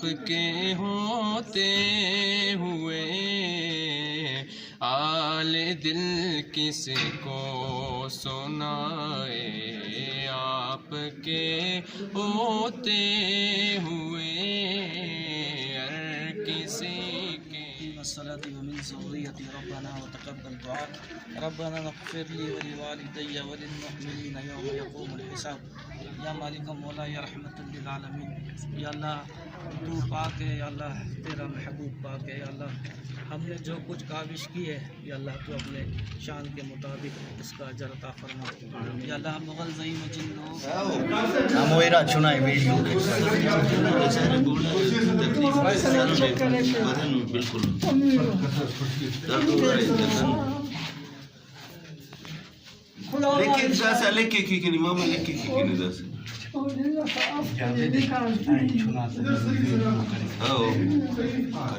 آپ کے ہوتے ہوئے حال دل کس کو سنائے، آپ کے ہوتے ہوئے ہر کسی کے الصلاة ومن ذريتي ربنا وتقبل دعاء ربنا اغفر لي ولوالدي وللمؤمنين يوم يقوم الحساب یا مالک مولا یا رحمت للعالمین، یا اللہ تو پاک ہے، یا اللہ تیرا محبوب پاک ہے، یا اللہ ہم نے جو کچھ کاوش کی ہے یا اللہ تو اپنے شان کے مطابق اس کا اجر عطا فرما، یا اللہ مغل زئی میں جن لوگ لیکن ساسا لکھے کی کنی ماما لکھے کی کنی دس